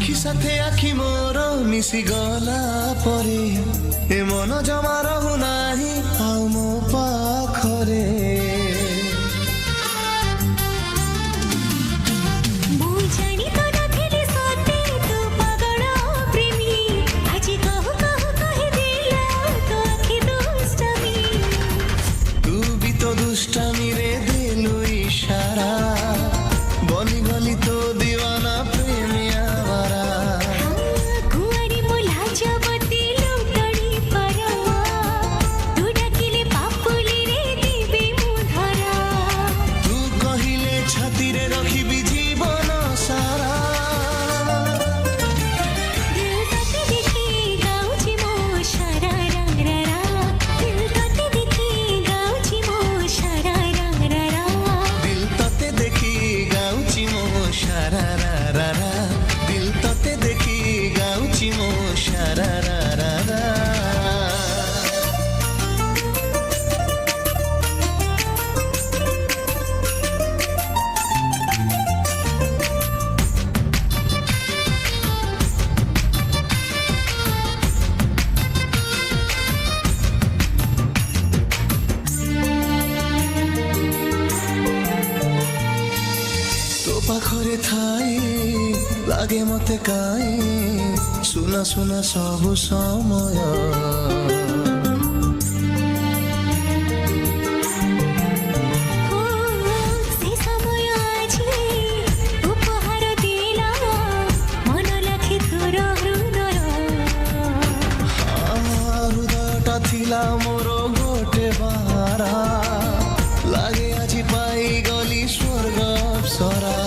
আখি সাথে আখি মোর মিশি গলা পরে এ মন জমা রহু নাহি আউ মো পাখরে দুষ্টামি রে দিলু ইশারা বলি গলি তো দিওয়ানা প্রেমী আওয়ারা কুয়ারি মোলা জবতি লুটড়ি পরমা তু ডাকিলে পাপুলি রে দিবি মু ধরা তু কহিলে ছাতিরে রখিবি জীবন সারা দিল তোতে দেখি গাউছি মো সারা রা রা রা দিল তোতে দেখি গাউছি মো সারা রা রা রা দিল তোতে দেখি গাউছি মো সারা রা রা রা দিল তোতে দেখি গাউছি মো সারা রা রা রা তো পাখরে থাই লাগে মতে কাই শুনা শুনা সবু সময় সে সময় আজি উপহার দিলা মন লাখি তোর হৃদয় হৃদয়টা থিলা মোর গোটে বাহারা লাগে আজি পাই গলি স্বর্গ অপ্সরা